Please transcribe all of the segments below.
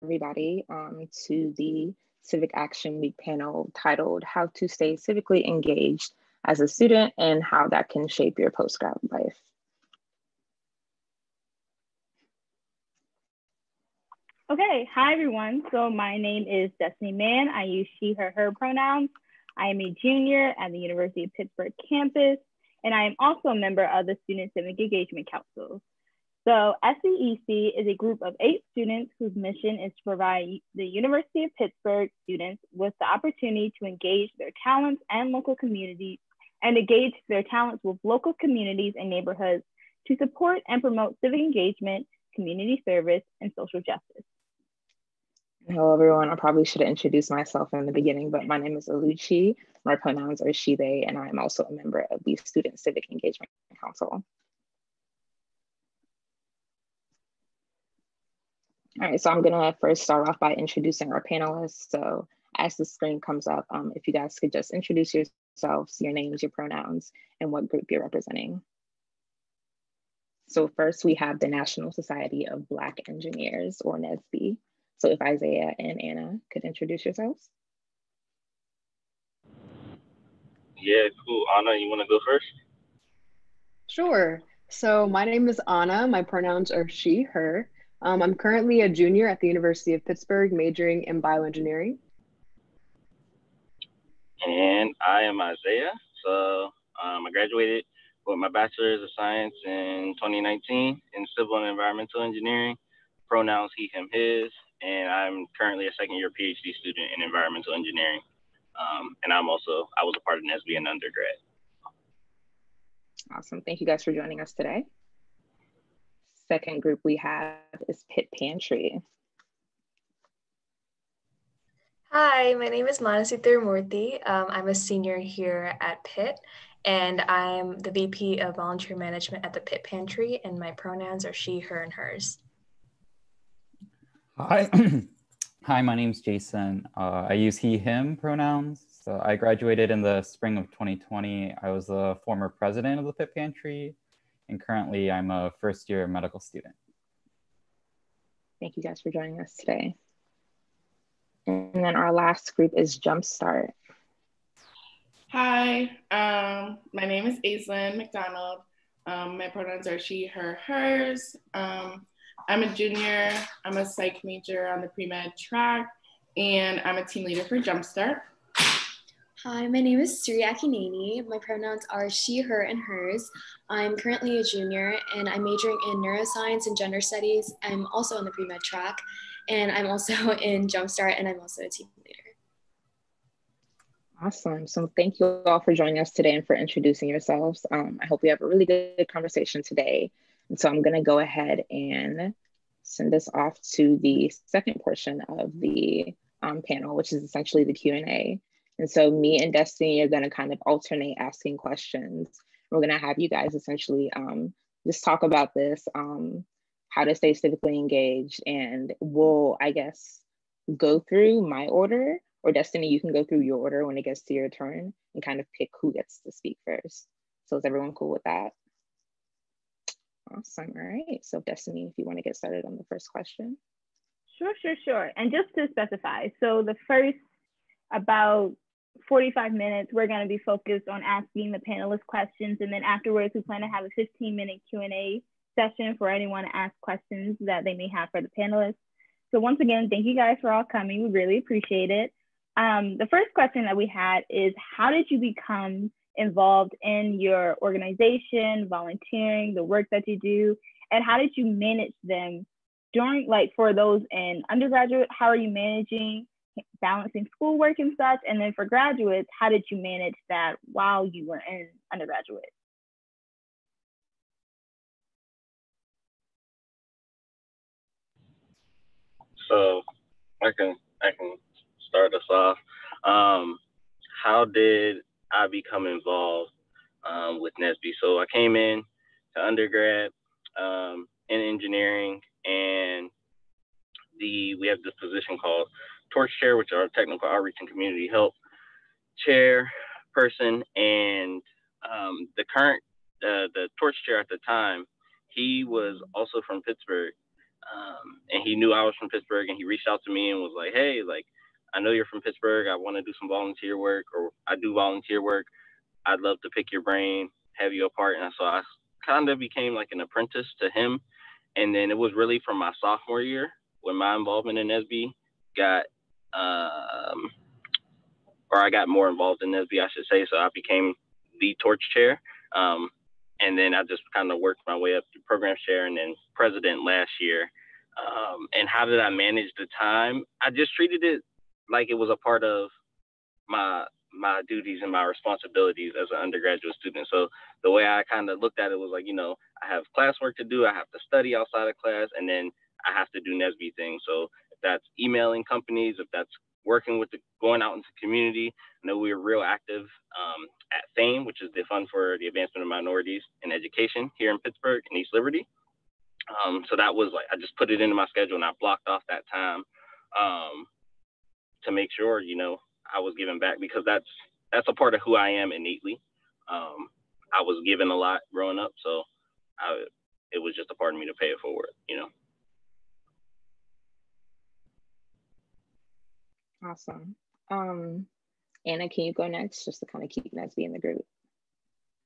everybody to the Civic Action Week panel titled How to Stay Civically Engaged as a Student and How That Can Shape Your Postgrad Life. Okay, hi everyone. So my name is Destiny Mann. I use she, her pronouns. I am a junior at the University of Pittsburgh campus, and I am also a member of the Student Civic Engagement Council. So SCEC is a group of 8 students whose mission is to provide the University of Pittsburgh students with the opportunity to engage their talents and local communities and engage their talents with local communities and neighborhoods to support and promote civic engagement, community service, and social justice. Hello, everyone. I probably should have introduced myself in the beginning, but my name is Aluchi. My pronouns are she, they, and I am also a member of the Student Civic Engagement Council. All right, so I'm gonna first start off by introducing our panelists. So as the screen comes up, if you guys could just introduce yourselves, your names, your pronouns, and what group you're representing. So first we have the National Society of Black Engineers, or NSB. So if Isaiah and Anna could introduce yourselves. Yeah, cool. Anna, you wanna go first? Sure. So my name is Anna. My pronouns are she, her. I'm currently a junior at the University of Pittsburgh, majoring in bioengineering. And I am Isaiah. So I graduated with my Bachelor's of Science in 2019 in Civil and Environmental Engineering, pronouns he, him, his, and I'm currently a second-year PhD student in Environmental Engineering. And I was a part of NSB in undergrad. Awesome, thank you guys for joining us today. Second group we have is Pitt Pantry. Hi, my name is Manasi Thirumurthy. I'm a senior here at Pitt, and I'm the VP of Volunteer Management at the Pitt Pantry, and my pronouns are she, her, and hers. Hi, hi. My name's Jason. I use he, him pronouns. So I graduated in the spring of 2020. I was the former president of the Pitt Pantry, and currently I'm a first-year medical student. Thank you guys for joining us today. And then our last group is Jumpstart. Hi, my name is Aislinn McDonald. My pronouns are she, her, hers. I'm a junior. I'm a psych major on the pre-med track, and I'm a team leader for Jumpstart. Hi, my name is Suri Akineni. My pronouns are she, her, and hers. I'm currently a junior, and I'm majoring in neuroscience and gender studies. I'm also on the pre-med track, and I'm also in Jumpstart, and I'm also a team leader. Awesome. So thank you all for joining us today and for introducing yourselves. I hope we have a really good conversation today. And so I'm going to go ahead and send us off to the second portion of the panel, which is essentially the Q&A. And so me and Destiny are going to kind of alternate asking questions. We're going to have you guys essentially just talk about this, how to stay civically engaged, and we'll, I guess, go through my order, or Destiny, you can go through your order when it gets to your turn and kind of pick who gets to speak first. So is everyone cool with that? Awesome. All right. So Destiny, if you want to get started on the first question. Sure. And just to specify, so the first about 45 minutes, we're going to be focused on asking the panelists questions. And then afterwards, we plan to have a 15-minute Q&A session for anyone to ask questions that they may have for the panelists. So once again, thank you guys for all coming. We really appreciate it. The first question that we had is, how did you become involved in your organization, volunteering, the work that you do, and how did you manage them during, like for those in undergraduate, how are you managing balancing schoolwork and such? And then for graduates, how did you manage that while you were in undergraduate? So I can start us off. How did I become involved with NSB? So I came in to undergrad in engineering, and we have this position called Torch Chair, which are our technical outreach and community help chair person. And the Torch Chair at the time, he was also from Pittsburgh. And he knew I was from Pittsburgh, and he reached out to me and was like, hey, like, I know you're from Pittsburgh. I want to do some volunteer work, or I do volunteer work. I'd love to pick your brain, have you a part. And so I kind of became like an apprentice to him. And then it was really from my sophomore year when my involvement in NSB got, or I got more involved in NSB, I should say. So I became the torch chair. And then I just kind of worked my way up to program chair and then president last year. And how did I manage the time? I just treated it like it was a part of my duties and my responsibilities as an undergraduate student. So the way I kind of looked at it was like, you know, I have classwork to do, I have to study outside of class, and then I have to do NSB things. So if that's emailing companies, if that's working with going out into the community. I know we were real active at FAME, which is the Fund for the Advancement of Minorities in Education here in Pittsburgh and East Liberty. So that was like, I just put it into my schedule and I blocked off that time to make sure, you know, I was giving back, because that's a part of who I am innately. I was given a lot growing up, so it was just a part of me to pay it forward, you know. Awesome. Anna, can you go next, just to kind of keep NSB in the group?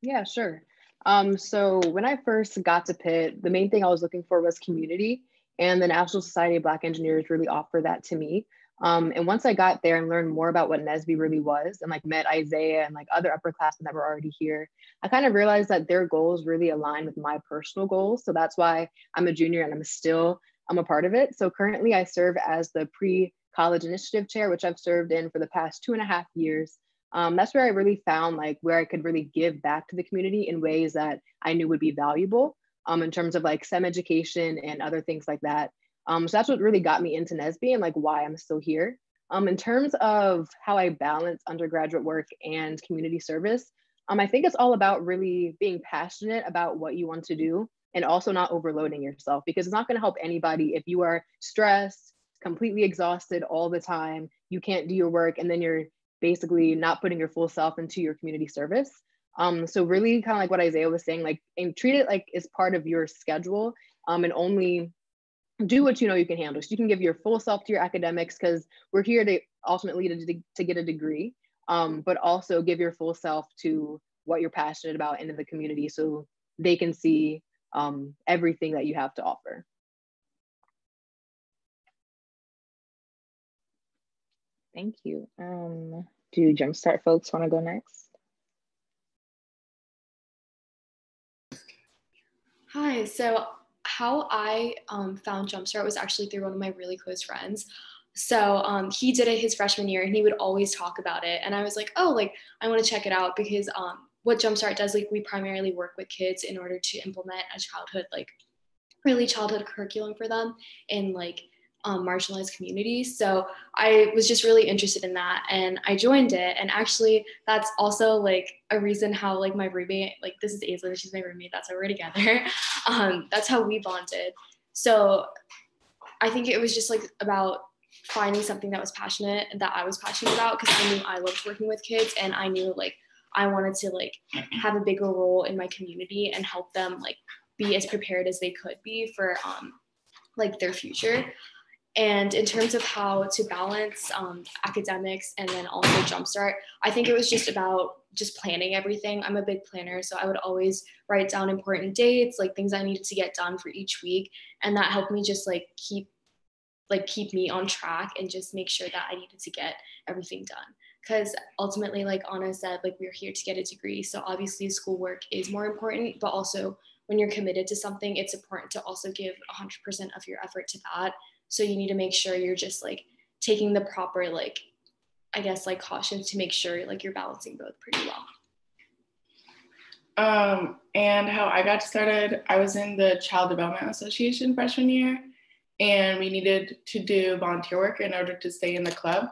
Yeah, sure. So when I first got to Pitt, the main thing I was looking for was community, and the National Society of Black Engineers really offered that to me. And once I got there and learned more about what NSB really was, and like met Isaiah and like other upperclassmen that were already here, I kind of realized that their goals really align with my personal goals. So that's why I'm a junior and I'm a part of it. So currently I serve as the pre-college initiative chair, which I've served in for the past 2.5 years. That's where I really found like where I could really give back to the community in ways that I knew would be valuable in terms of like STEM education and other things like that. So that's what really got me into NSB and like why I'm still here. In terms of how I balance undergraduate work and community service, I think it's all about really being passionate about what you want to do and also not overloading yourself, because it's not going to help anybody if you are stressed, completely exhausted all the time, you can't do your work, and then you're basically not putting your full self into your community service. So really kind of like what Isaiah was saying, like, and treat it like it's part of your schedule, and only do what you know you can handle. So you can give your full self to your academics, because we're here to ultimately to get a degree, but also give your full self to what you're passionate about and in the community, so they can see everything that you have to offer. Thank you. Do Jumpstart folks want to go next? Hi, so how I found Jumpstart was actually through one of my really close friends. So he did it his freshman year and he would always talk about it. And I was like, oh, like I want to check it out, because what Jumpstart does, like we primarily work with kids in order to implement a childhood, like really childhood curriculum for them in like marginalized communities. So I was just really interested in that and I joined it. And actually that's also like a reason how like my roommate, like this is Aislinn, she's my roommate, that's how we're together. That's how we bonded. So I think it was just like about finding something that was passionate, that I was passionate about, because I knew I loved working with kids and I knew like I wanted to like have a bigger role in my community and help them like be as prepared as they could be for like their future. And in terms of how to balance academics and then also Jumpstart, I think it was just about just planning everything. I'm a big planner, so I would always write down important dates, like things I needed to get done for each week. And that helped me just like keep me on track and just make sure that I needed to get everything done. Because ultimately, like Anna said, like we're here to get a degree. So obviously schoolwork is more important, but also when you're committed to something, it's important to also give 100% of your effort to that. So you need to make sure you're just like taking the proper, like, I guess, like cautions to make sure like you're balancing both pretty well. And how I got started, I was in the Child Development Association freshman year, and we needed to do volunteer work in order to stay in the club.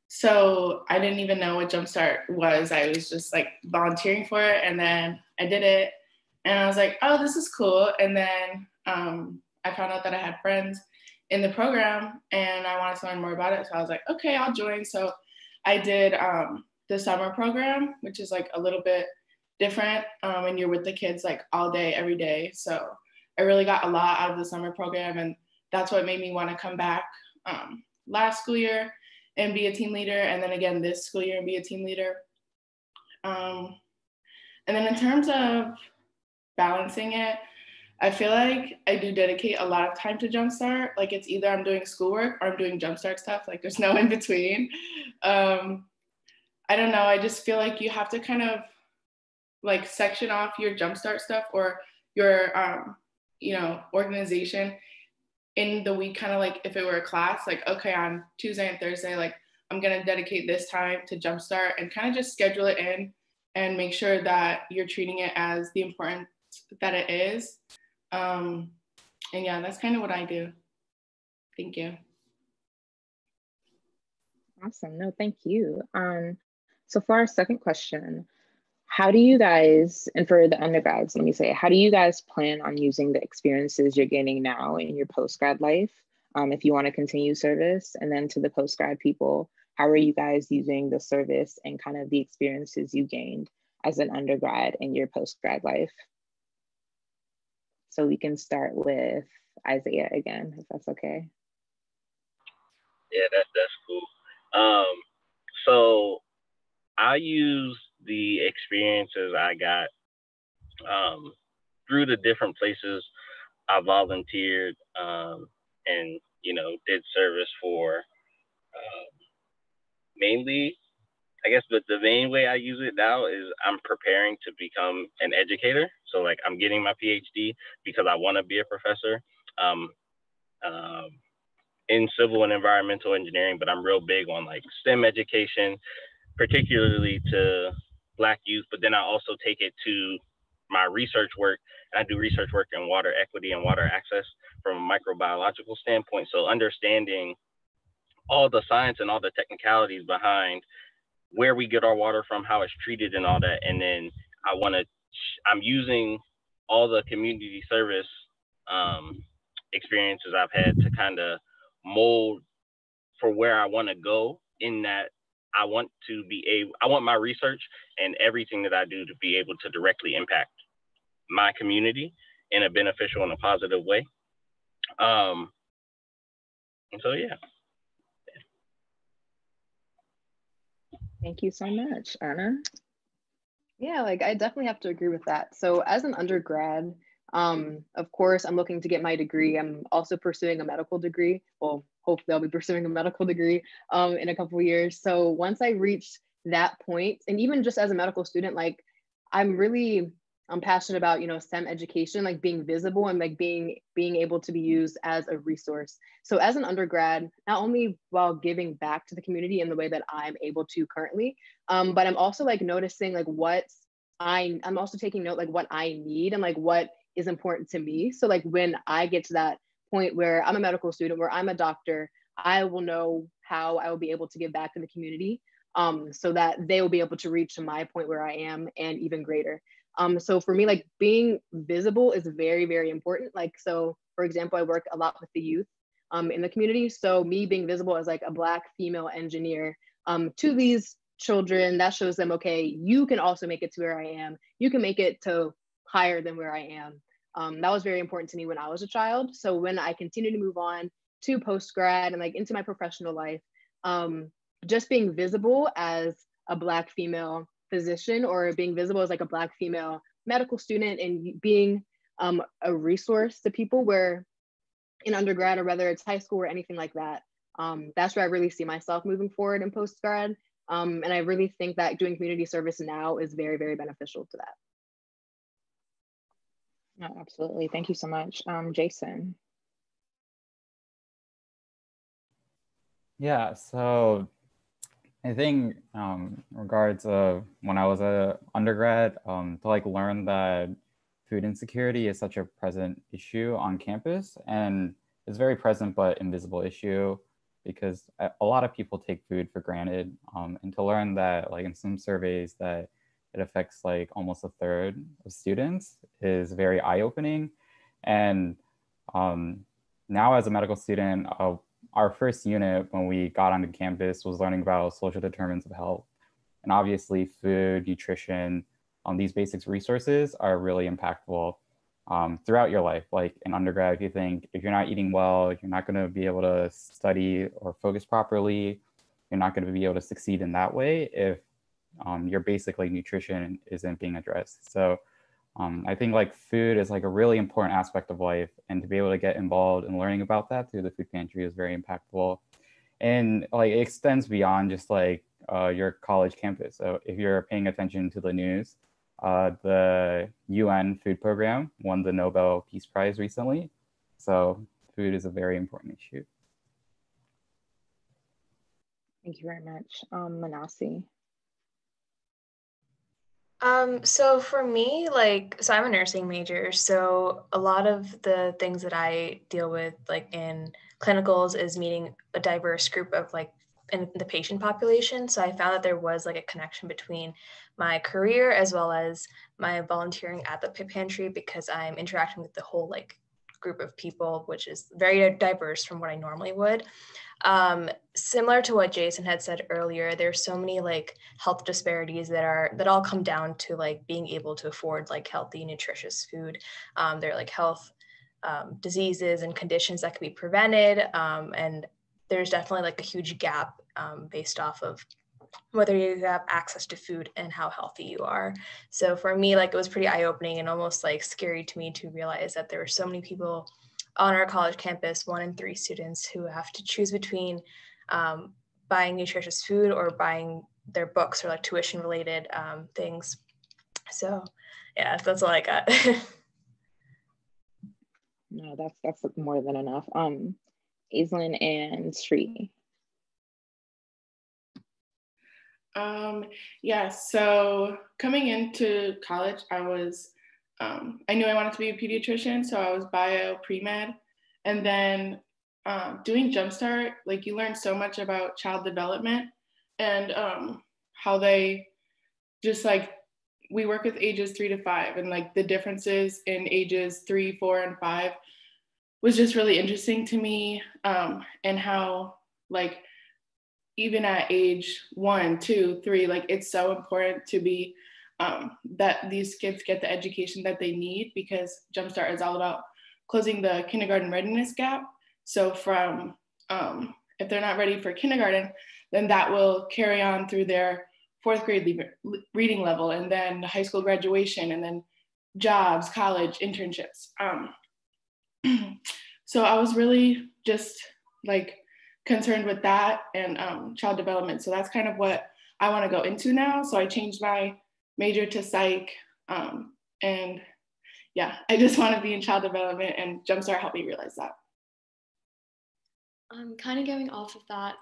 So I didn't even know what Jumpstart was. I was just like volunteering for it, and then I did it, and I was like, oh, this is cool. And then I found out that I had friends in the program and I wanted to learn more about it. So I was like, okay, I'll join. So I did the summer program, which is like a little bit different and you're with the kids like all day, every day. So I really got a lot out of the summer program, and that's what made me want to come back last school year and be a team leader, and then again this school year and be a team leader. And then in terms of balancing it, I feel like I do dedicate a lot of time to Jumpstart. Like it's either I'm doing schoolwork or I'm doing Jumpstart stuff. Like there's no in between. I don't know. I just feel like you have to kind of like section off your Jumpstart stuff or your, organization in the week, kind of like if it were a class, like, okay, on Tuesday and Thursday, like I'm going to dedicate this time to Jumpstart and kind of just schedule it in and make sure that you're treating it as the importance that it is. And yeah, that's kind of what I do. Thank you. Awesome. No, thank you. So for our second question, how do you guys, and for the undergrads, let me say, how do you guys plan on using the experiences you're gaining now in your post-grad life, if you want to continue service? And then to the post-grad people, how are you guys using the service and kind of the experiences you gained as an undergrad in your post-grad life? So we can start with Isaiah again, if that's okay. Yeah, that's cool. So I use the experiences I got through the different places I volunteered and did service for. Mainly, I guess the main way I use it now is I'm preparing to become an educator. So like I'm getting my PhD because I want to be a professor in civil and environmental engineering, but I'm real big on like STEM education, particularly to Black youth, but then I also take it to my research work, and I do research work in water equity and water access from a microbiological standpoint. So understanding all the science and all the technicalities behind where we get our water from, how it's treated and all that. And then I'm using all the community service experiences I've had to kind of mold for where I want to go, in that I want my research and everything that I do to be able to directly impact my community in a beneficial and a positive way. And so, yeah. Thank you so much, Anna. Yeah, like I definitely have to agree with that. So as an undergrad, of course, I'm looking to get my degree. I'm also pursuing a medical degree. Well, hopefully I'll be pursuing a medical degree in a couple of years. So once I reach that point, and even just as a medical student, like I'm passionate about, STEM education, like being visible and like being able to be used as a resource. So as an undergrad, not only while giving back to the community in the way that I'm able to currently, but I'm also like noticing like I'm also taking note like what I need and like what is important to me. So like when I get to that point where I'm a medical student, where I'm a doctor, I will know how I will be able to give back to the community so that they will be able to reach to my point where I am and even greater. So for me, like being visible is very, very important. Like, so for example, I work a lot with the youth in the community. So me being visible as like a Black female engineer to these children, that shows them, okay, you can also make it to where I am. You can make it to higher than where I am. That was very important to me when I was a child. So when I continue to move on to post-grad and like into my professional life, just being visible as a Black female physician or being visible as like a Black female medical student and being a resource to people where in undergrad or whether it's high school or anything like that, that's where I really see myself moving forward in post-grad. And I really think that doing community service now is very, very beneficial to that. No, absolutely. Thank you so much. Jason. Yeah, so I think in regards of when I was a undergrad, to like learn that food insecurity is such a present issue on campus, and it's very present but invisible issue because a lot of people take food for granted, and to learn that like in some surveys that it affects like almost a third of students is very eye-opening. And now as a medical student, our first unit when we got onto campus was learning about social determinants of health. And obviously food, nutrition, these basic resources are really impactful. throughout your life. Like in undergrad, if you think if you're not eating well, you're not going to be able to study or focus properly. You're not going to be able to succeed in that way if your basic like nutrition isn't being addressed. So I think like food is like a really important aspect of life, and to be able to get involved in learning about that through the food pantry is very impactful. And like it extends beyond just like your college campus. So if you're paying attention to the news, the UN food program won the Nobel Peace Prize recently. So food is a very important issue. Thank you very much. Manasi. So for me, so I'm a nursing major, so a lot of the things that I deal with like in clinicals is meeting a diverse group of like in the patient population. So I found that there was like a connection between my career as well as my volunteering at the Pitt Pantry, because I'm interacting with the whole like group of people, which is very diverse from what I normally would. Similar to what Jason had said earlier, there's so many like health disparities that all come down to like being able to afford like healthy, nutritious food. There are like health diseases and conditions that can be prevented. And there's definitely like a huge gap based off of whether you have access to food and how healthy you are. So for me, like it was pretty eye-opening and almost like scary to me to realize that there were so many people on our college campus, 1 in 3 students, who have to choose between buying nutritious food or buying their books or like tuition related things. So yeah, that's all I got. No, that's more than enough. Aislinn and Sri. Yeah, so coming into college, I knew I wanted to be a pediatrician, so I was bio pre-med. And then doing Jumpstart, like you learn so much about child development and how they just like, we work with ages 3 to 5, and like the differences in ages 3, 4, and 5 was just really interesting to me, and how like even at age 1, 2, 3, like it's so important to be that these kids get the education that they need, because Jumpstart is all about closing the kindergarten readiness gap. So from if they're not ready for kindergarten, then that will carry on through their 4th grade reading level, and then high school graduation, and then jobs, college, internships. So I was really just like concerned with that and child development. So that's kind of what I want to go into now. So I changed my major to psych. And yeah, I just want to be in child development, and Jumpstart helped me realize that. Kind of going off of that,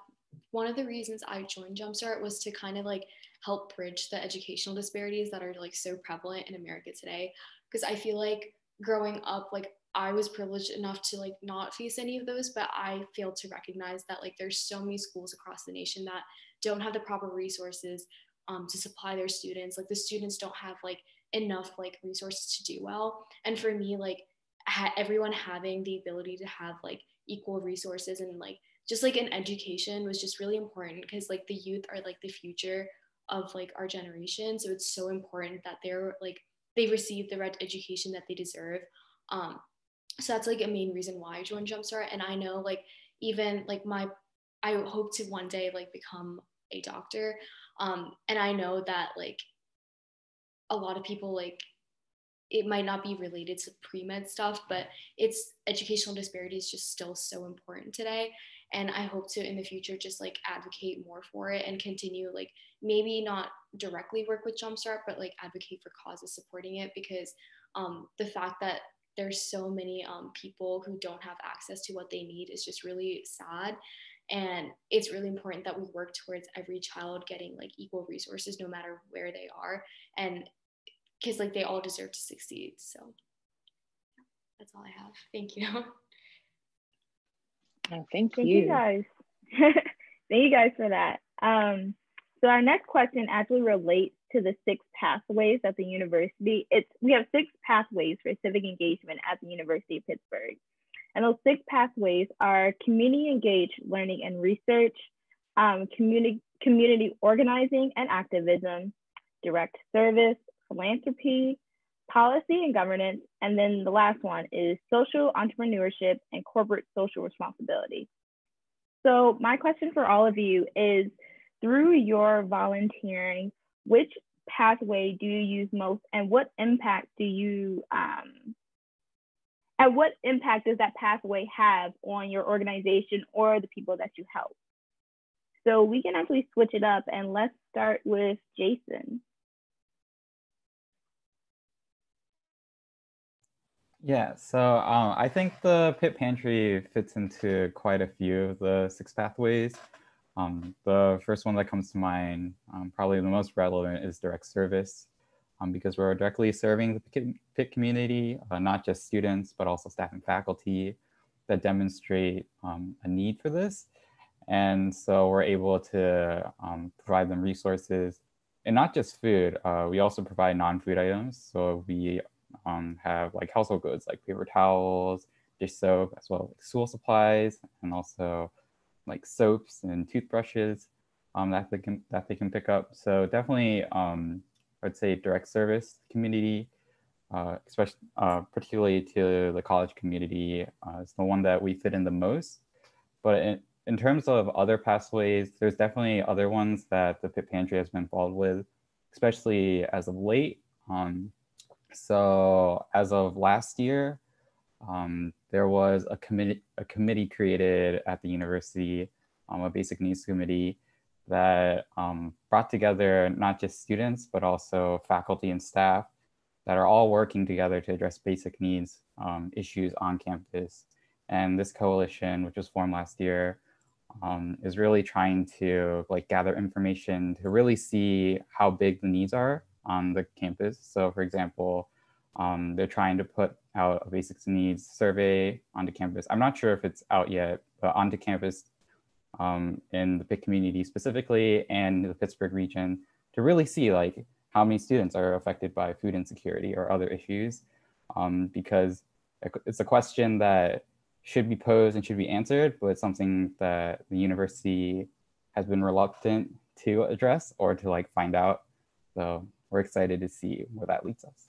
one of the reasons I joined Jumpstart was to kind of like help bridge the educational disparities that are like so prevalent in America today. Because I feel like growing up, like I was privileged enough to like not face any of those, but I failed to recognize that like there's so many schools across the nation that don't have the proper resources to supply their students. Like the students don't have like enough like resources to do well. And for me, like everyone having the ability to have like equal resources and like just like an education was just really important, because like the youth are like the future of like our generation. So it's so important that they receive the right education that they deserve. So that's like a main reason why I joined Jumpstart. And I know like even like I hope to one day like become a doctor. And I know that like a lot of people like it might not be related to pre-med stuff, but it's educational disparities just still so important today. And I hope to in the future just like advocate more for it and continue like maybe not directly work with Jumpstart, but like advocate for causes supporting it, because the fact that there's so many people who don't have access to what they need is just really sad. And it's really important that we work towards every child getting like equal resources no matter where they are, and because like they all deserve to succeed. So that's all I have. Thank you. Oh, thank you guys. Thank you guys for that. So our next question actually relates to the 6 pathways at the university. We have 6 pathways for civic engagement at the University of Pittsburgh. And those 6 pathways are community engaged learning and research, community organizing and activism, direct service, philanthropy, policy and governance, and then the last one is social entrepreneurship and corporate social responsibility. So my question for all of you is, through your volunteering, which pathway do you use most, and what impact does that pathway have on your organization or the people that you help? So we can actually switch it up, and let's start with Jason. Yeah, so I think the Pitt Pantry fits into quite a few of the 6 pathways. The first one that comes to mind, probably the most relevant, is direct service, because we're directly serving the Pitt community, not just students, but also staff and faculty that demonstrate a need for this. And so we're able to provide them resources, and not just food. We also provide non-food items. So we have like household goods like paper towels, dish soap, as well as school supplies, and also like soaps and toothbrushes that they can pick up. So definitely, I'd say direct service community, especially particularly to the college community, is the one that we fit in the most. But in terms of other pathways, there's definitely other ones that the Pitt Pantry has been involved with, especially as of late. So as of last year, there was a committee created at the university, a basic needs committee that brought together not just students, but also faculty and staff that are all working together to address basic needs issues on campus. And this coalition, which was formed last year, is really trying to like gather information to really see how big the needs are on the campus. So for example, they're trying to put out a basic needs survey onto campus. I'm not sure if it's out yet, but onto campus in the Pitt community specifically and the Pittsburgh region to really see like how many students are affected by food insecurity or other issues, because it's a question that should be posed and should be answered, but it's something that the university has been reluctant to address or to like find out. So we're excited to see where that leads us.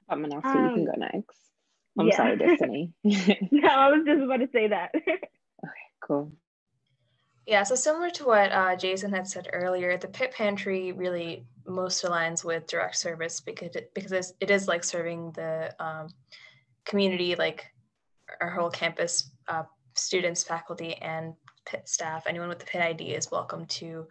Manasi, you can go next. I'm yeah. sorry, Destiny. No, I was just about to say that. Okay, cool. Yeah, so similar to what Jason had said earlier, the Pitt Pantry really most aligns with direct service because it is like serving the community, like our whole campus, students, faculty, and Pitt staff. Anyone with the Pitt ID is welcome to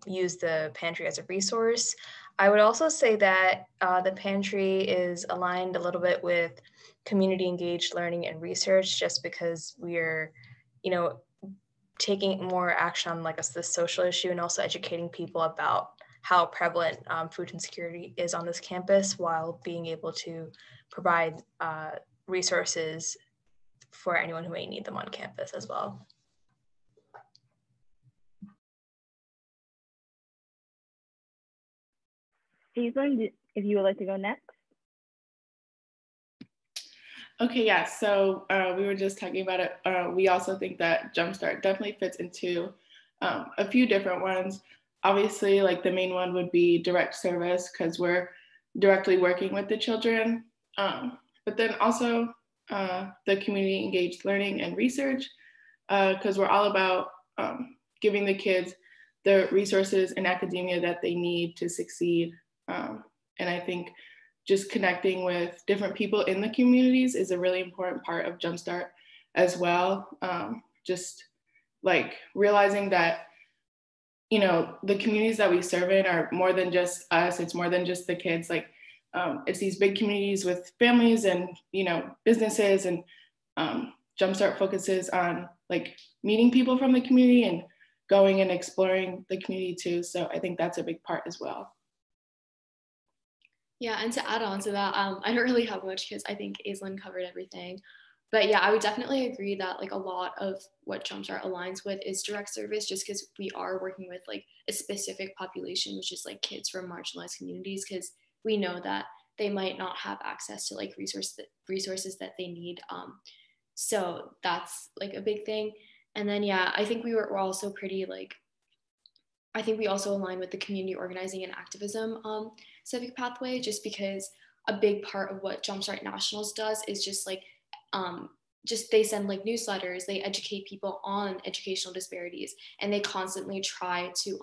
use the pantry as a resource. I would also say that the pantry is aligned a little bit with community engaged learning and research, just because we're, taking more action on like this social issue and also educating people about how prevalent food insecurity is on this campus, while being able to provide resources for anyone who may need them on campus as well. Jason, if you would like to go next. Okay, yeah, so we were just talking about it. We also think that Jumpstart definitely fits into a few different ones. Obviously, like the main one would be direct service because we're directly working with the children, but then also the community engaged learning and research, because we're all about giving the kids the resources in academia that they need to succeed. And I think just connecting with different people in the communities is a really important part of Jumpstart as well. Just like realizing that, the communities that we serve in are more than just us, it's more than just the kids. Like it's these big communities with families and, businesses, and Jumpstart focuses on like meeting people from the community and going and exploring the community too. So I think that's a big part as well. Yeah, and to add on to that, I don't really have much because I think Aislinn covered everything. But yeah, I would definitely agree that like a lot of what Jumpstart aligns with is direct service, just because we are working with like a specific population, which is like kids from marginalized communities, because we know that they might not have access to like resources that they need. So that's like a big thing. And then, yeah, I think we're also pretty like, I think we also align with the community organizing and activism civic pathway, just because a big part of what Jumpstart Nationals does is just like, just they send like newsletters, they educate people on educational disparities, and they constantly try to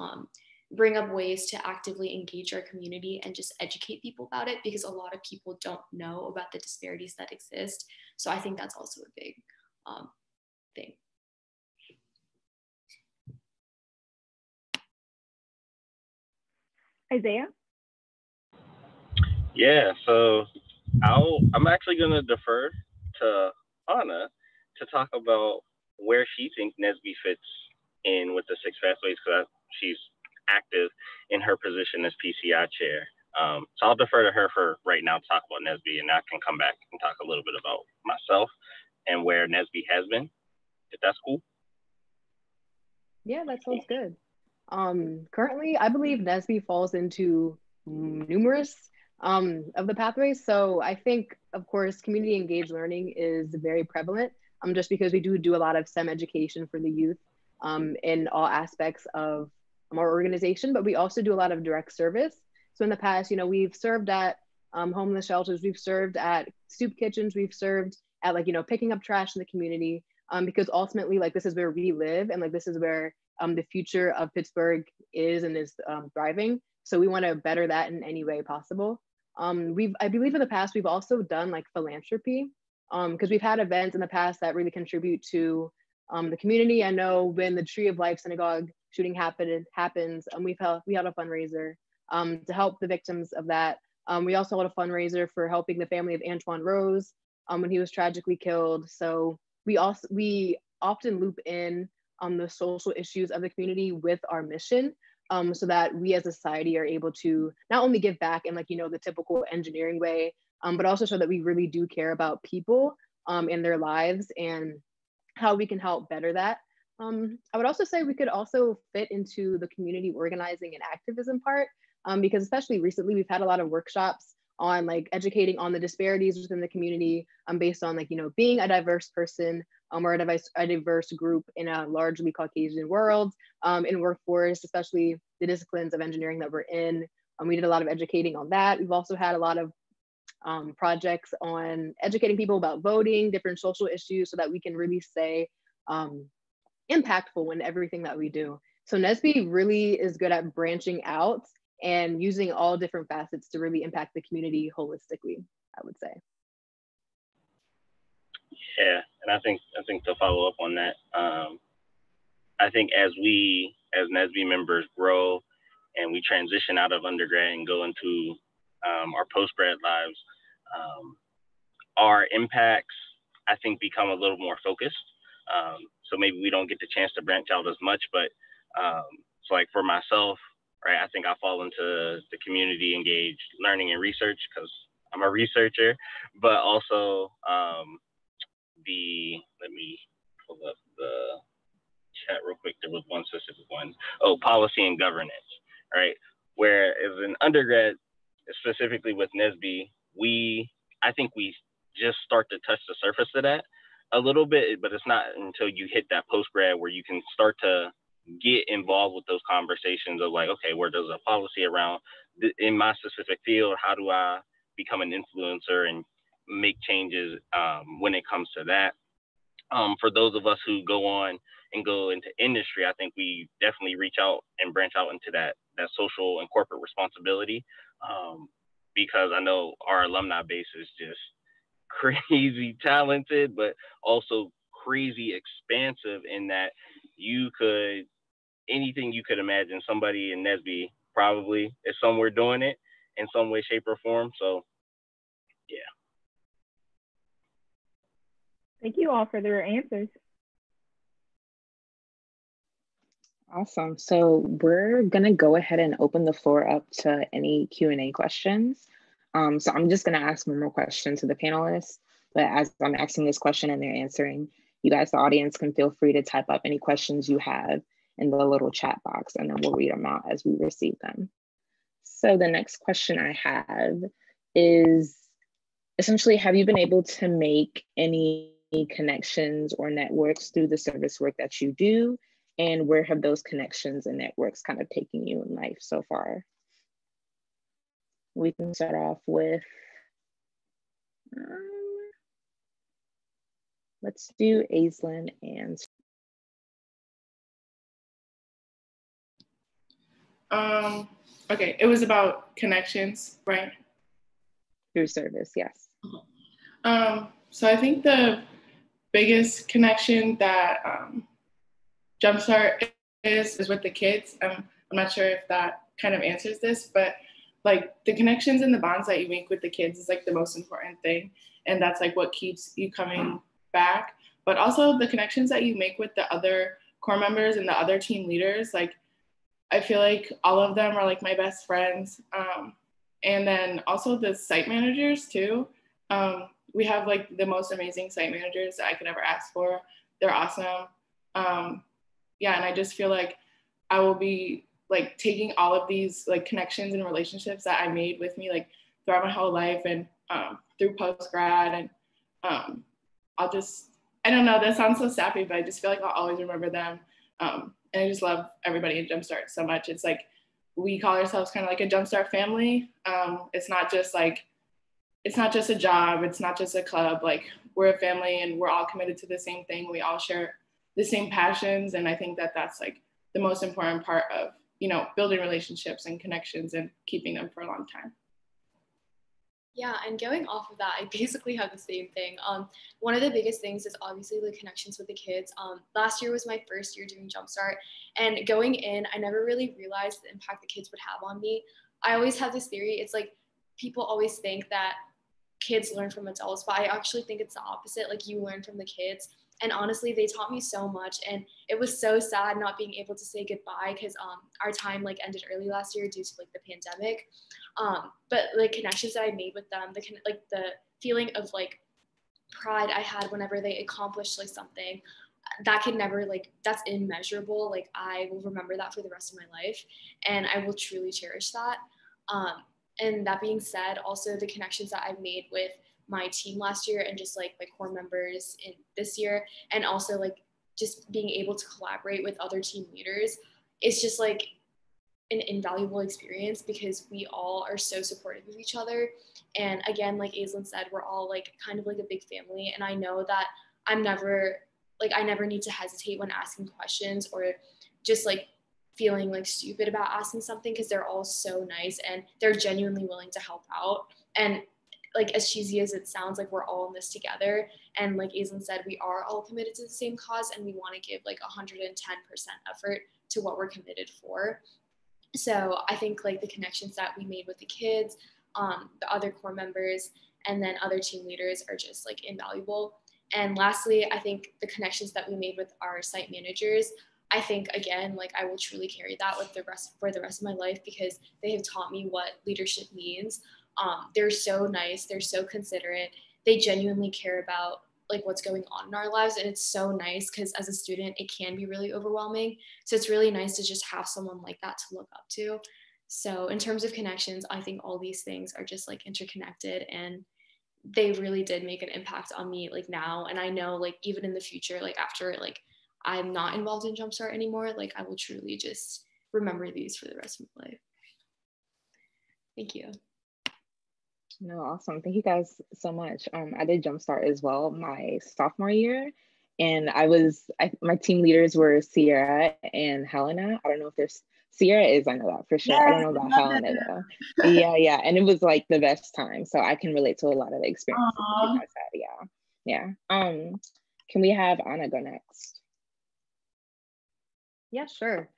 bring up ways to actively engage our community and just educate people about it, because a lot of people don't know about the disparities that exist. So I think that's also a big thing. Isaiah? Yeah, so I'm actually going to defer to Anna to talk about where she thinks NSBE fits in with the 6 pathways, because she's active in her position as PCI chair. So I'll defer to her for right now to talk about NSBE, and I can come back and talk a little bit about myself and where NSBE has been, if that's cool. Yeah, that sounds good. Currently, I believe NSBE falls into numerous of the pathways. So I think, of course, community engaged learning is very prevalent, just because we do a lot of STEM education for the youth in all aspects of our organization, but we also do a lot of direct service. So in the past, we've served at homeless shelters, we've served at soup kitchens, we've served at picking up trash in the community, because ultimately this is where we live, and this is where the future of Pittsburgh is and is thriving. So we want to better that in any way possible. I believe in the past, we've also done philanthropy, because we've had events in the past that really contribute to the community. I know when the Tree of Life Synagogue shooting happens, we held a fundraiser to help the victims of that. We also held a fundraiser for helping the family of Antoine Rose when he was tragically killed. So we often loop in the social issues of the community with our mission, so that we as a society are able to not only give back in the typical engineering way, but also show that we really do care about people and their lives and how we can help better that. I would also say we could also fit into the community organizing and activism part, because especially recently we've had a lot of workshops on educating on the disparities within the community, based on being a diverse person or a diverse group in a largely Caucasian world, in workforce, especially the disciplines of engineering that we're in. We did a lot of educating on that. We've also had a lot of projects on educating people about voting, different social issues, so that we can really stay impactful in everything that we do. So NSBE really is good at branching out and using all different facets to really impact the community holistically, I would say. Yeah, and I think to follow up on that, I think as NSBE members grow and we transition out of undergrad and go into our post-grad lives, our impacts, I think, become a little more focused. So maybe we don't get the chance to branch out as much, but so for myself, right, I think I fall into the community engaged learning and research because I'm a researcher, but also let me pull up the chat real quick. There was one specific one. Oh, policy and governance, right? Where as an undergrad, specifically with NSBE, I think we just start to touch the surface of that a little bit, but it's not until you hit that post-grad where you can start to get involved with those conversations of okay, where does a policy around in my specific field, how do I become an influencer and make changes when it comes to that. For those of us who go on and go into industry, I think we definitely reach out and branch out into that social and corporate responsibility, because I know our alumni base is just crazy talented, but also crazy expansive in that anything you could imagine, somebody in NSBE probably is somewhere doing it in some way, shape, or form. So, yeah. Thank you all for their answers. Awesome. So we're going to go ahead and open the floor up to any Q&A questions. So I'm just going to ask one more question to the panelists, but as I'm asking this question and they're answering, you guys, the audience, can feel free to type up any questions you have in the little chat box, and then we'll read them out as we receive them. So the next question I have is essentially, have you been able to make any connections or networks through the service work that you do? And where have those connections and networks kind of taken you in life so far? We can start off with, let's do Aislinn and. Okay, it was about connections, right? Through service, yes. So I think the biggest connection that Jumpstart is with the kids. I'm not sure if that kind of answers this, but like the connections and the bonds that you make with the kids is like the most important thing. And that's like what keeps you coming back. But also the connections that you make with the other core members and the other team leaders, like I feel like all of them are like my best friends. And then also the site managers too. We have like the most amazing site managers that I could ever ask for. They're awesome. Yeah, and I just feel like I will be like taking all of these like connections and relationships that I made with me like throughout my whole life and through post-grad, and I'll just, I don't know, that sounds so sappy, but I just feel like I'll always remember them. And I just love everybody in Jumpstart so much. It's like, we call ourselves kind of like a Jumpstart family. It's not just a job. It's not just a club. Like, we're a family and we're all committed to the same thing. We all share the same passions. And I think that that's like the most important part of, you know, building relationships and connections and keeping them for a long time. Yeah, and going off of that, I basically have the same thing. One of the biggest things is obviously the connections with the kids. Last year was my first year doing Jumpstart, and going in, I never really realized the impact the kids would have on me. I always have this theory, it's like people always think that kids learn from adults, but I actually think it's the opposite. Like, you learn from the kids. And honestly, they taught me so much, and it was so sad not being able to say goodbye because our time like ended early last year due to like the pandemic. But like connections that I made with them, the feeling of like pride I had whenever they accomplished like something, that could never, like, that's immeasurable. Like, I will remember that for the rest of my life, and I will truly cherish that. And that being said, also the connections that I've made with my team last year and just like my core members in this year, and also like just being able to collaborate with other team leaders, it's just like an invaluable experience because we all are so supportive of each other. And again, like Aislinn said, we're all like kind of like a big family, and I know that I never need to hesitate when asking questions or just like feeling like stupid about asking something, because they're all so nice and they're genuinely willing to help out. And like, as cheesy as it sounds, like we're all in this together. And like Aislinn said, we are all committed to the same cause, and we want to give like 110% effort to what we're committed for. So I think like the connections that we made with the kids, the other core members, and then other team leaders are just like invaluable. And lastly, I think the connections that we made with our site managers, I think, again, like I will truly carry that with for the rest of my life, because they have taught me what leadership means. They're so nice. They're so considerate. They genuinely care about like what's going on in our lives. And it's so nice because as a student, it can be really overwhelming. So it's really nice to just have someone like that to look up to. So in terms of connections, I think all these things are just like interconnected, and they really did make an impact on me like now. And I know like even in the future, like after like I'm not involved in Jumpstart anymore, like I will truly just remember these for the rest of my life. Thank you. No, awesome. Thank you guys so much. I did Jumpstart as well my sophomore year, and my team leaders were Sierra and Helena. I don't know if there's Sierra is, I know that for sure. Yes, I don't know about Helena though. Yeah, and it was like the best time. So I can relate to a lot of the experiences that you guys had. Yeah. Can we have Anna go next? Yeah, sure.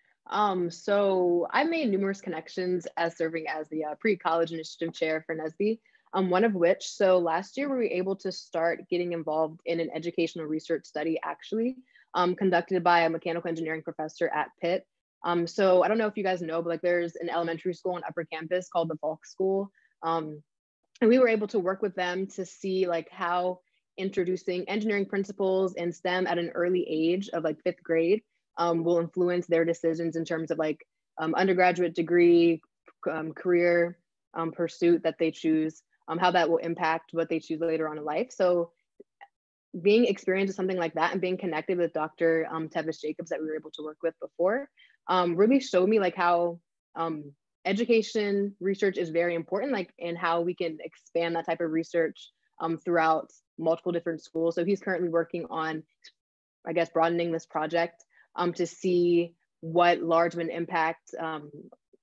So I made numerous connections as serving as the pre-college initiative chair for NSBE. One of which, so last year we were able to start getting involved in an educational research study, actually, conducted by a mechanical engineering professor at Pitt. So I don't know if you guys know, but like there's an elementary school on Upper Campus called the Falk School. And we were able to work with them to see like how introducing engineering principles in STEM at an early age of like 5th grade will influence their decisions in terms of like undergraduate degree, career pursuit that they choose. how that will impact what they choose later on in life. So being experienced with something like that and being connected with Dr. Tevis Jacobs that we were able to work with before really showed me like how education research is very important, like, and how we can expand that type of research throughout multiple different schools. So he's currently working on, I guess, broadening this project to see what large of an impact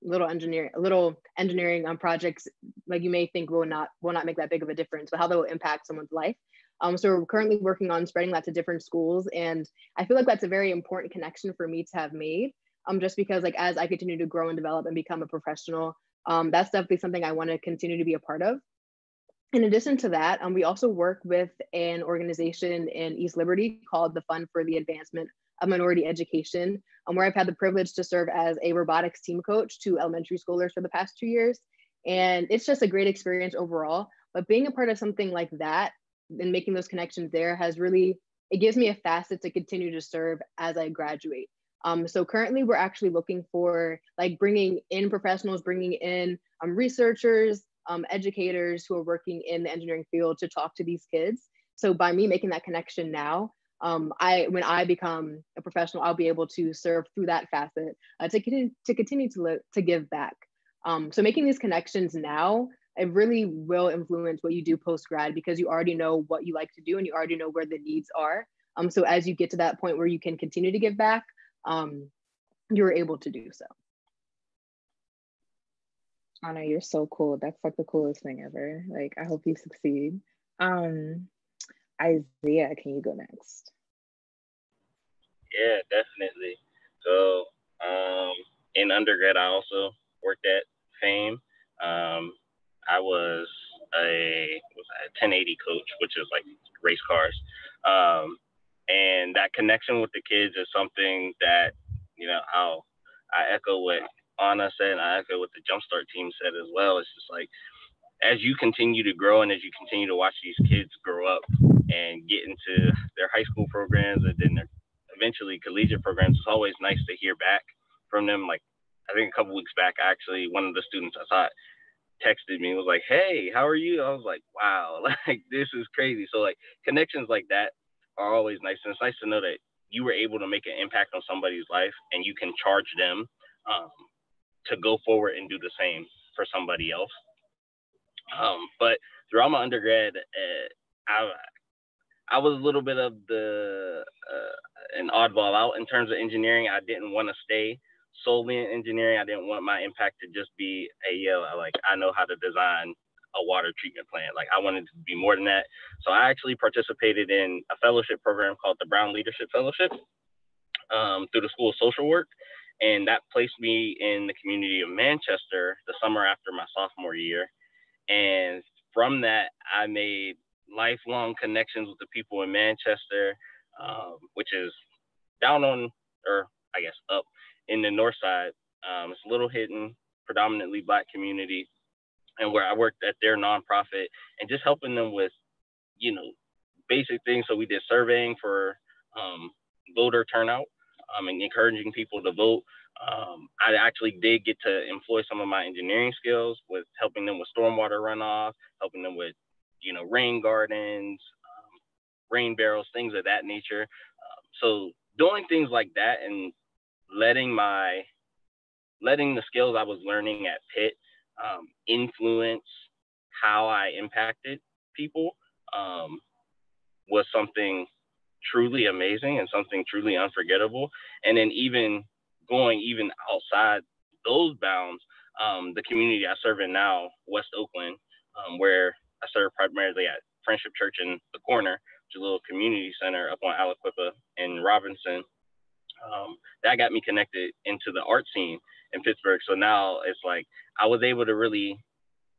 little engineering projects, like you may think will not make that big of a difference, but how that will impact someone's life. So we're currently working on spreading that to different schools. And I feel like that's a very important connection for me to have made, just because like, as I continue to grow and develop and become a professional, that's definitely something I want to continue to be a part of. In addition to that, we also work with an organization in East Liberty called the Fund for the Advancement of Minority Education, where I've had the privilege to serve as a robotics team coach to elementary schoolers for the past 2 years. And it's just a great experience overall. But being a part of something like that and making those connections there it gives me a facet to continue to serve as I graduate. So currently we're actually looking for like bringing in professionals, bringing in researchers, educators who are working in the engineering field to talk to these kids. So by me making that connection now, when I become a professional, I'll be able to serve through that facet to continue to give back. So making these connections now, it really will influence what you do post-grad, because you already know what you like to do and you already know where the needs are. So as you get to that point where you can continue to give back, you're able to do so. Anna, you're so cool. That's like the coolest thing ever. Like, I hope you succeed. Isaiah, can you go next? Yeah, definitely. So in undergrad, I also worked at FAME. I was a 1080 coach, which is like race cars. And that connection with the kids is something that, you know, I echo what Anna said, and I echo what the Jumpstart team said as well. It's just like, as you continue to grow and as you continue to watch these kids grow up and get into their high school programs and then eventually collegiate programs, it's always nice to hear back from them. Like, I think a couple weeks back, actually, one of the students I thought texted me and was like, "Hey, how are you?" I was like, wow, like, this is crazy. So like, connections like that are always nice. And it's nice to know that you were able to make an impact on somebody's life and you can charge them to go forward and do the same for somebody else. But throughout my undergrad, I was a little bit of an oddball out in terms of engineering. I didn't want to stay solely in engineering. I didn't want my impact to just be I know how to design a water treatment plant. Like, I wanted to be more than that. So I actually participated in a fellowship program called the Brown Leadership Fellowship through the School of Social Work. And that placed me in the community of Manchester the summer after my sophomore year. And from that, I made lifelong connections with the people in Manchester, which is down on, or I guess up in the north side. It's a little hidden, predominantly Black community, and where I worked at their nonprofit and just helping them with, you know, basic things. So we did surveying for voter turnout and encouraging people to vote. I actually did get to employ some of my engineering skills with helping them with stormwater runoff, helping them with, you know, rain gardens, rain barrels, things of that nature. So doing things like that and letting the skills I was learning at Pitt influence how I impacted people was something truly amazing and something truly unforgettable. And then even going outside those bounds, the community I serve in now, West Oakland, where I serve primarily at Friendship Church in the corner, which is a little community center up on Aliquippa and Robinson. That got me connected into the art scene in Pittsburgh. So now it's like I was able to really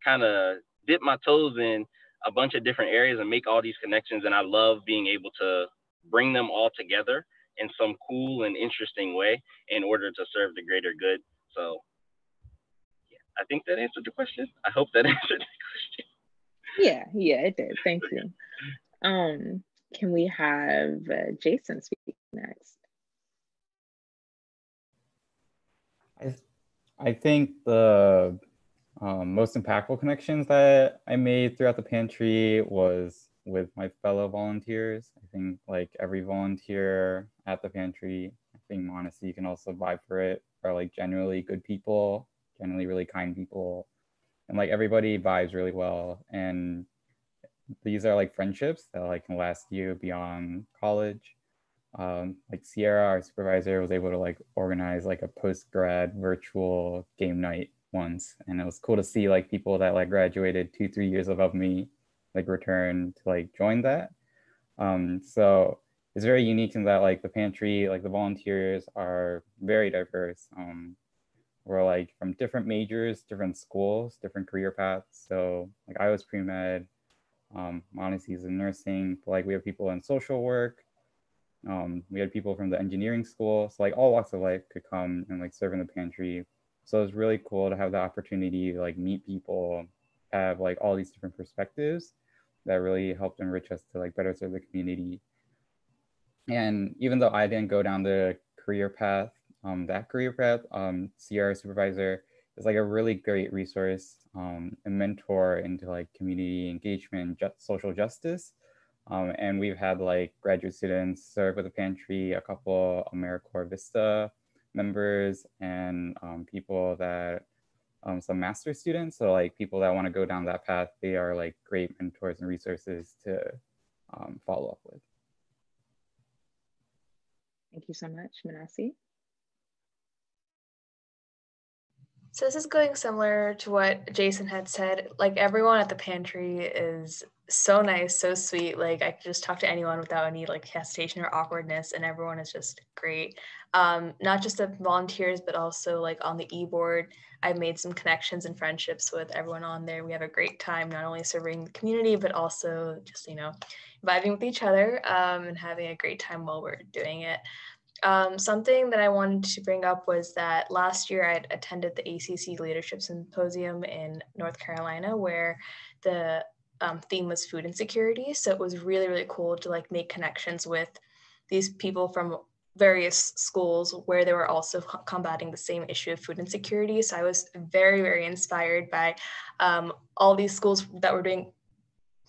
kind of dip my toes in a bunch of different areas and make all these connections. And I love being able to bring them all together in some cool and interesting way in order to serve the greater good. So yeah, I think that answered the question. I hope that answered the question. Yeah, it did. Thank you. Can we have Jason speak next? I think the most impactful connections that I made throughout the pantry was with my fellow volunteers. I think like every volunteer at the pantry, I think honestly you can also vibe for it, are like generally good people, generally really kind people. And like everybody vibes really well. And these are like friendships that like can last you beyond college. Like Sierra, our supervisor, was able to like organize like a post-grad virtual game night once, and it was cool to see like people that like graduated 2-3 years above me like return to like join that. So it's very unique in that like the pantry, like the volunteers are very diverse. We're like from different majors, different schools, different career paths. So like I was pre-med, Monacy's is in nursing, but like we have people in social work. We had people from the engineering school, so like all walks of life could come and like serve in the pantry. So it was really cool to have the opportunity to like meet people, have like all these different perspectives that really helped enrich us to like better serve the community. And even though I didn't go down the career path, Sierra supervisor is like a really great resource, a mentor into like community engagement, social justice. And we've had like graduate students serve with the pantry, a couple AmeriCorps Vista members, and people that, some master's students. So like people that want to go down that path, they are like great mentors and resources to follow up with. Thank you so much, Manasi. So this is going similar to what Jason had said. Like everyone at the pantry is so nice, so sweet. Like I could just talk to anyone without any like hesitation or awkwardness, and everyone is just great. Not just the volunteers, but also like on the e-board, I've made some connections and friendships with everyone on there. We have a great time, not only serving the community, but also just, vibing with each other and having a great time while we're doing it. Something that I wanted to bring up was that last year I attended the Acc Leadership Symposium in North Carolina, where the theme was food insecurity. So it was really, really cool to like make connections with these people from various schools where they were also combating the same issue of food insecurity. So I was very, very inspired by all these schools that were doing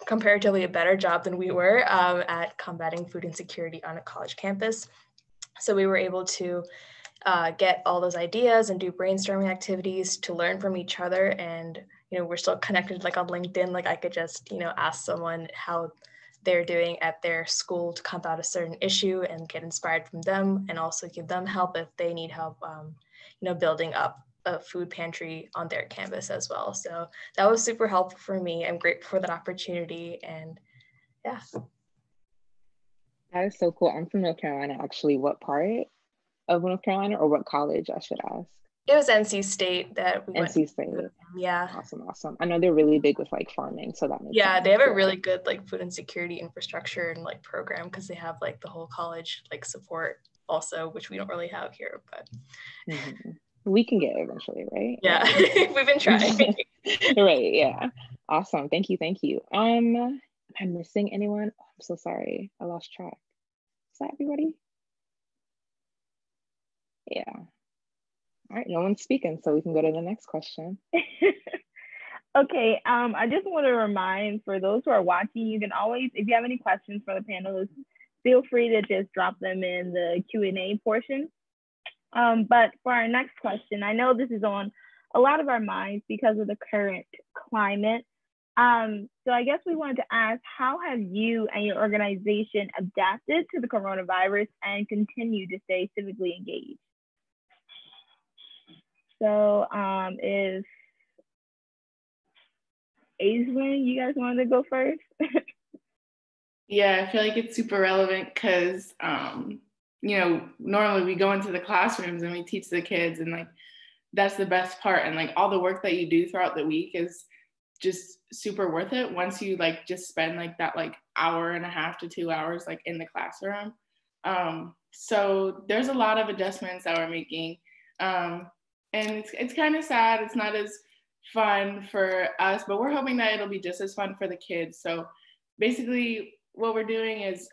comparatively a better job than we were at combating food insecurity on a college campus. So we were able to get all those ideas and do brainstorming activities to learn from each other. And, we're still connected like on LinkedIn. Like I could just, ask someone how they're doing at their school to combat a certain issue and get inspired from them, and also give them help if they need help, building up a food pantry on their campus as well. So that was super helpful for me. I'm grateful for that opportunity. And yeah. That is so cool. I'm from North Carolina, actually. What part of North Carolina, or what college, I should ask? It was NC State that we NC State. Yeah. Awesome. I know they're really big with like farming, so that makes sense. They have a really good like food insecurity infrastructure and like program, because they have like the whole college like support also, which we don't really have here, but we can get eventually, right? Yeah. We've been trying. Right, yeah. Awesome. Thank you. Am I missing anyone? Oh, I'm so sorry. I lost track. Is that everybody? Yeah. All right, no one's speaking, so we can go to the next question. Okay, I just want to remind, for those who are watching, you can always, if you have any questions for the panelists, feel free to just drop them in the Q&A portion. But for our next question, I know this is on a lot of our minds because of the current climate. So I guess we wanted to ask, how have you and your organization adapted to the coronavirus and continue to stay civically engaged? So if Aislinn, you guys wanted to go first? Yeah, I feel like it's super relevant because, normally we go into the classrooms and we teach the kids, and like, that's the best part. And like all the work that you do throughout the week is just super worth it once you like just spend like that like hour and a half to 2 hours like in the classroom. So there's a lot of adjustments that we're making. And it's kind of sad. It's not as fun for us, but we're hoping that it'll be just as fun for the kids. So basically what we're doing is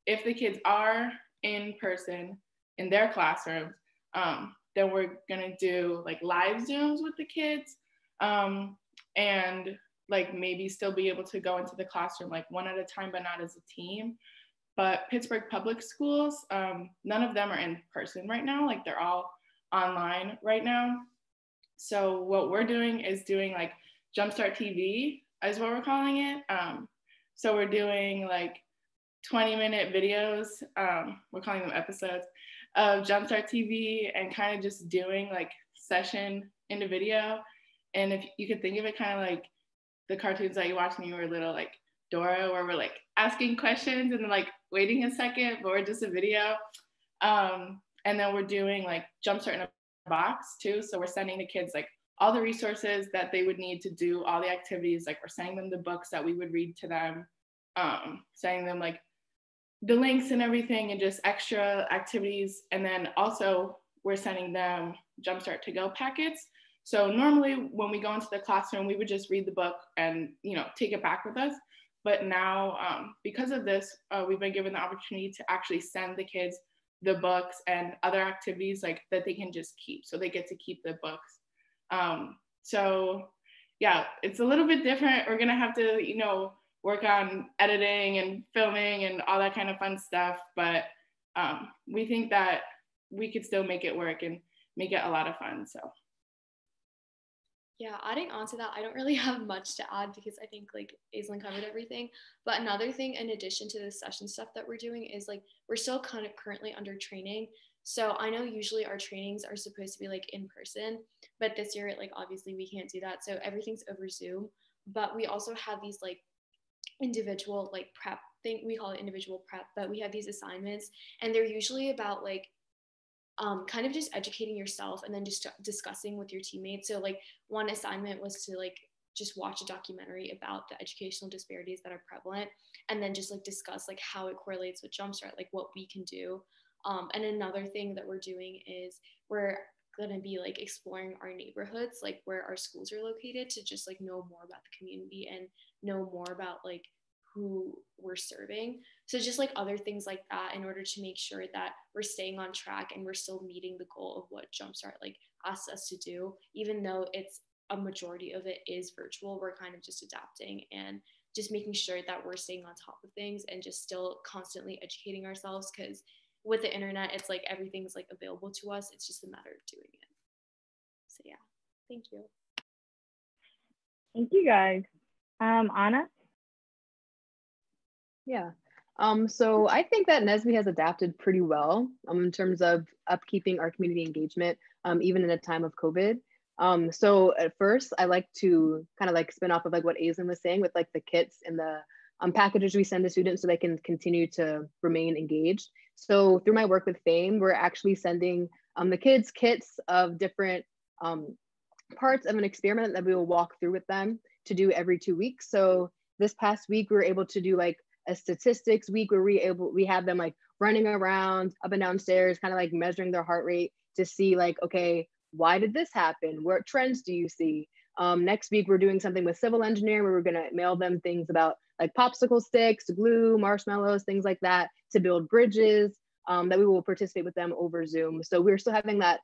if the kids are in person in their classrooms, then we're gonna do like live Zooms with the kids. and like maybe still be able to go into the classroom like one at a time, but not as a team. But Pittsburgh public schools, none of them are in person right now. Like they're all online right now. So what we're doing is doing like Jumpstart TV is what we're calling it. So we're doing like 20-minute videos, we're calling them episodes, of Jumpstart TV, and kind of just doing like session in the video. And if you could think of it kind of like the cartoons that you watched when you were little, like Dora, where we're like asking questions and then like waiting a second, but we're just a video. And then we're doing like Jumpstart in a box too. So we're sending the kids like all the resources that they would need to do all the activities. Like we're sending them the books that we would read to them, sending them like the links and everything, and just extra activities. And then also we're sending them Jumpstart to go packets. So normally when we go into the classroom, we would just read the book and, you know, take it back with us. But now because of this, we've been given the opportunity to actually send the kids the books and other activities like that they can just keep. So they get to keep the books. So yeah, it's a little bit different. We're gonna have to, you know, work on editing and filming and all that kind of fun stuff. But we think that we could still make it work and make it a lot of fun, so. Yeah, adding on to that, I don't really have much to add because I think like Aislinn covered everything. But another thing in addition to the session stuff that we're doing is like, we're still kind of currently under training. So I know usually our trainings are supposed to be like in person, but this year, like obviously we can't do that. So everything's over Zoom, but we also have these like individual like prep thing, we call it individual prep, but we have these assignments and they're usually about like kind of just educating yourself and then just discussing with your teammates. So like one assignment was to like just watch a documentary about the educational disparities that are prevalent and then just like discuss like how it correlates with Jumpstart, like what we can do. And another thing that we're doing is we're going to be like exploring our neighborhoods, like where our schools are located, to just like know more about the community and know more about like who we're serving. So just like other things like that in order to make sure that we're staying on track and we're still meeting the goal of what Jumpstart like asks us to do. Even though it's a majority of it is virtual, we're kind of just adapting and just making sure that we're staying on top of things and just still constantly educating ourselves, because with the internet, it's like everything's like available to us. It's just a matter of doing it. So yeah, thank you. Thank you guys. Anna? Yeah. So I think that NSBE has adapted pretty well in terms of upkeeping our community engagement, even in a time of COVID. So at first, I like to kind of like spin off of like what Aislinn was saying with like the kits and the packages we send to students so they can continue to remain engaged. So through my work with FAME, we're actually sending the kids kits of different parts of an experiment that we will walk through with them to do every 2 weeks. So this past week, we were able to do like a statistics week where we had them like running around up and down stairs, kind of like measuring their heart rate to see like, okay, why did this happen? What trends do you see? Next week, we're doing something with civil engineering where we're gonna mail them things about like popsicle sticks, glue, marshmallows, things like that to build bridges that we will participate with them over Zoom. So we're still having that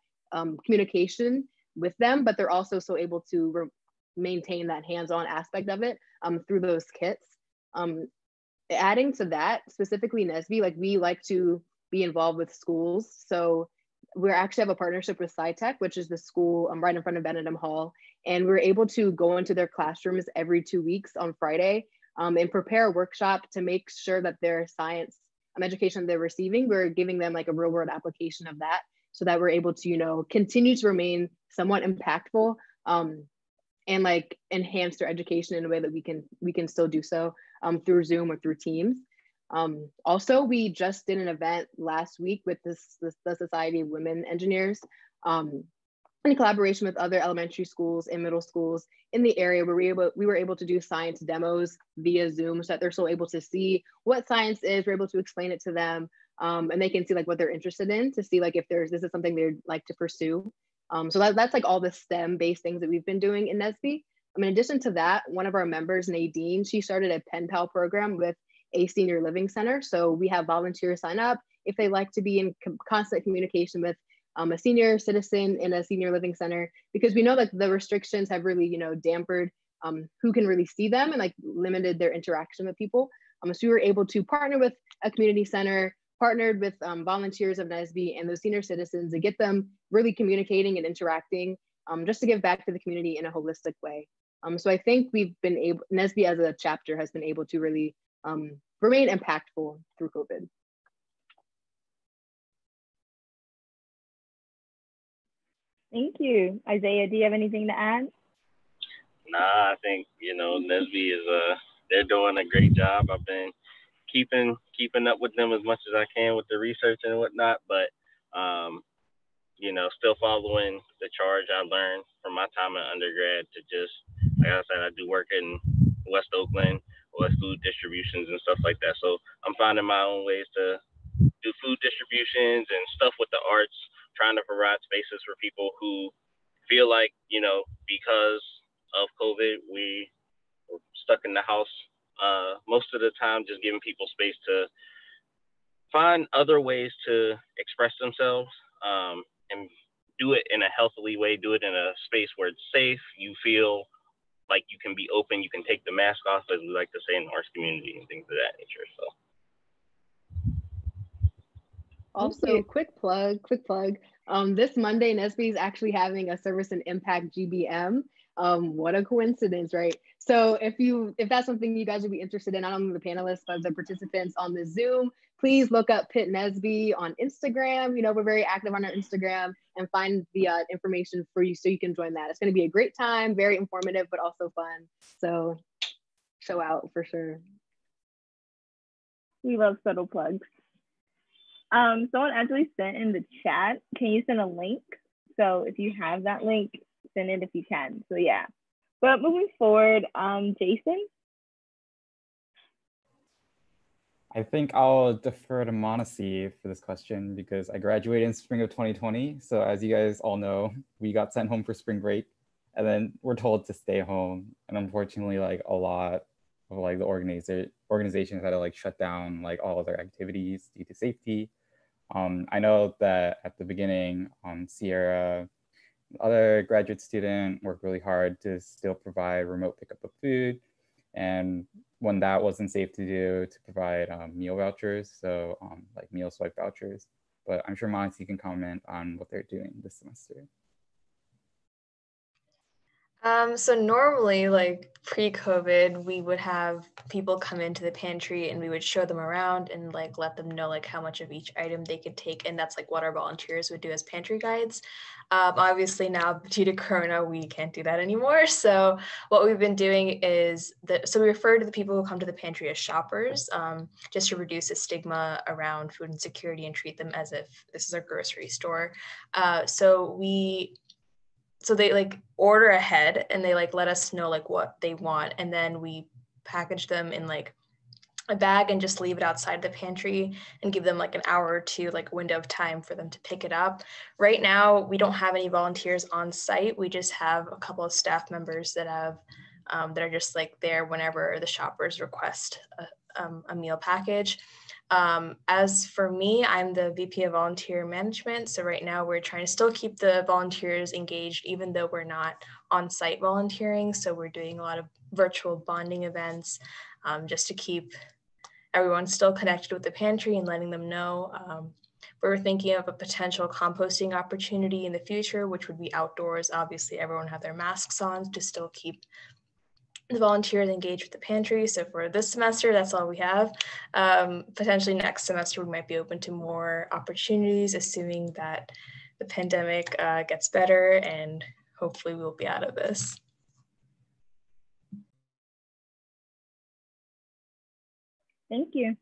communication with them, but they're also so able to maintain that hands-on aspect of it through those kits. Adding to that, specifically NSBE, like we like to be involved with schools. So we actually have a partnership with SciTech, which is the school right in front of Benedum Hall. And we're able to go into their classrooms every 2 weeks on Friday and prepare a workshop to make sure that their science education they're receiving, we're giving them like a real world application of that so that we're able to, you know, continue to remain somewhat impactful and like enhance their education in a way that we can still do so through Zoom or through Teams. Also, we just did an event last week with the Society of Women Engineers in collaboration with other elementary schools and middle schools in the area where we were able to do science demos via Zoom so that they're still able to see what science is, we're able to explain it to them, and they can see like what they're interested in to see like if this is something they'd like to pursue. So that's like all the STEM-based things that we've been doing in NSBE. In addition to that, one of our members, Nadine, she started a pen pal program with a senior living center. So we have volunteers sign up if they like to be in constant communication with a senior citizen in a senior living center, because we know that the restrictions have really, you know, dampened who can really see them and like limited their interaction with people. So we were able to partner with a community center, partnered with volunteers of NSBE and those senior citizens to get them really communicating and interacting, just to give back to the community in a holistic way. So I think we've been able, NSBE as a chapter has been able to really remain impactful through COVID. Thank you. Isaiah, do you have anything to add? Nah, I think, you know, NSBE is, they're doing a great job. I've been keeping up with them as much as I can with the research and whatnot, but, you know, still following the charge I learned from my time in undergrad to just, like I said, I do work in West Oakland, West food distributions and stuff like that. So I'm finding my own ways to do food distributions and stuff with the arts, trying to provide spaces for people who feel like, you know, because of COVID, we were stuck in the house most of the time, just giving people space to find other ways to express themselves and do it in a healthily way, do it in a space where it's safe, you feel like you can be open, you can take the mask off, as we like to say in the arts community and things of that nature. So. Also, quick plug. This Monday, NSBE is actually having a Service and Impact GBM. What a coincidence, right? So if that's something you guys would be interested in, not only the panelists, but the participants on the Zoom, please look up Pitt NSBE on Instagram. You know, we're very active on our Instagram, and find the information for you so you can join that. It's going to be a great time, very informative, but also fun. So show out for sure. We love subtle plugs. Someone actually sent in the chat, can you send a link? So if you have that link, send it if you can. So yeah, but moving forward, Jason? I think I'll defer to Monacy for this question because I graduated in spring of 2020. So as you guys all know, we got sent home for spring break and then we're told to stay home. And unfortunately, like a lot of like the organizations had to like shut down like all of their activities due to safety. I know that at the beginning, Sierra, other graduate student, worked really hard to still provide remote pickup of food. And when that wasn't safe to do, to provide meal vouchers, so like meal swipe vouchers. But I'm sure Monty can comment on what they're doing this semester. So normally, like pre-COVID, we would have people come into the pantry and we would show them around and like let them know like how much of each item they could take. And that's like what our volunteers would do as pantry guides. Obviously now due to Corona, we can't do that anymore. So what we've been doing is so we refer to the people who come to the pantry as shoppers, just to reduce the stigma around food insecurity and treat them as if this is a grocery store. So they like order ahead and they like let us know like what they want. And then we package them in like a bag and just leave it outside the pantry and give them like an hour or two, like a window of time for them to pick it up. Right now, we don't have any volunteers on site. We just have a couple of staff members that that are just like there whenever the shoppers request a meal package. As for me, I'm the VP of Volunteer Management. So right now we're trying to still keep the volunteers engaged, even though we're not on-site volunteering. So we're doing a lot of virtual bonding events just to keep everyone still connected with the pantry and letting them know. We're thinking of a potential composting opportunity in the future, which would be outdoors. Obviously, everyone have their masks on to still keep the volunteers engaged with the pantry. So for this semester, that's all we have. Potentially next semester, we might be open to more opportunities, assuming that the pandemic gets better and hopefully we'll be out of this. Thank you.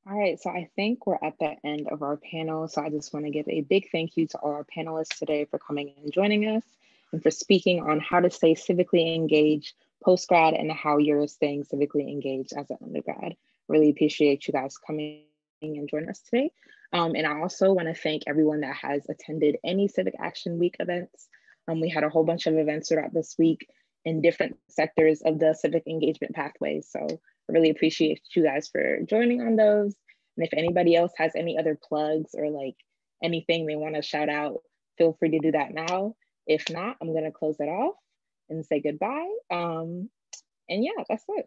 All right, so I think we're at the end of our panel. So I just want to give a big thank you to all our panelists today for coming and joining us and for speaking on how to stay civically engaged post-grad and how you're staying civically engaged as an undergrad. Really appreciate you guys coming and joining us today. And I also want to thank everyone that has attended any Civic Action Week events. We had a whole bunch of events throughout this week in different sectors of the civic engagement pathways. So I really appreciate you guys for joining on those. And if anybody else has any other plugs or like anything they want to shout out, feel free to do that now. If not, I'm going to close it off and say goodbye. And yeah, that's it.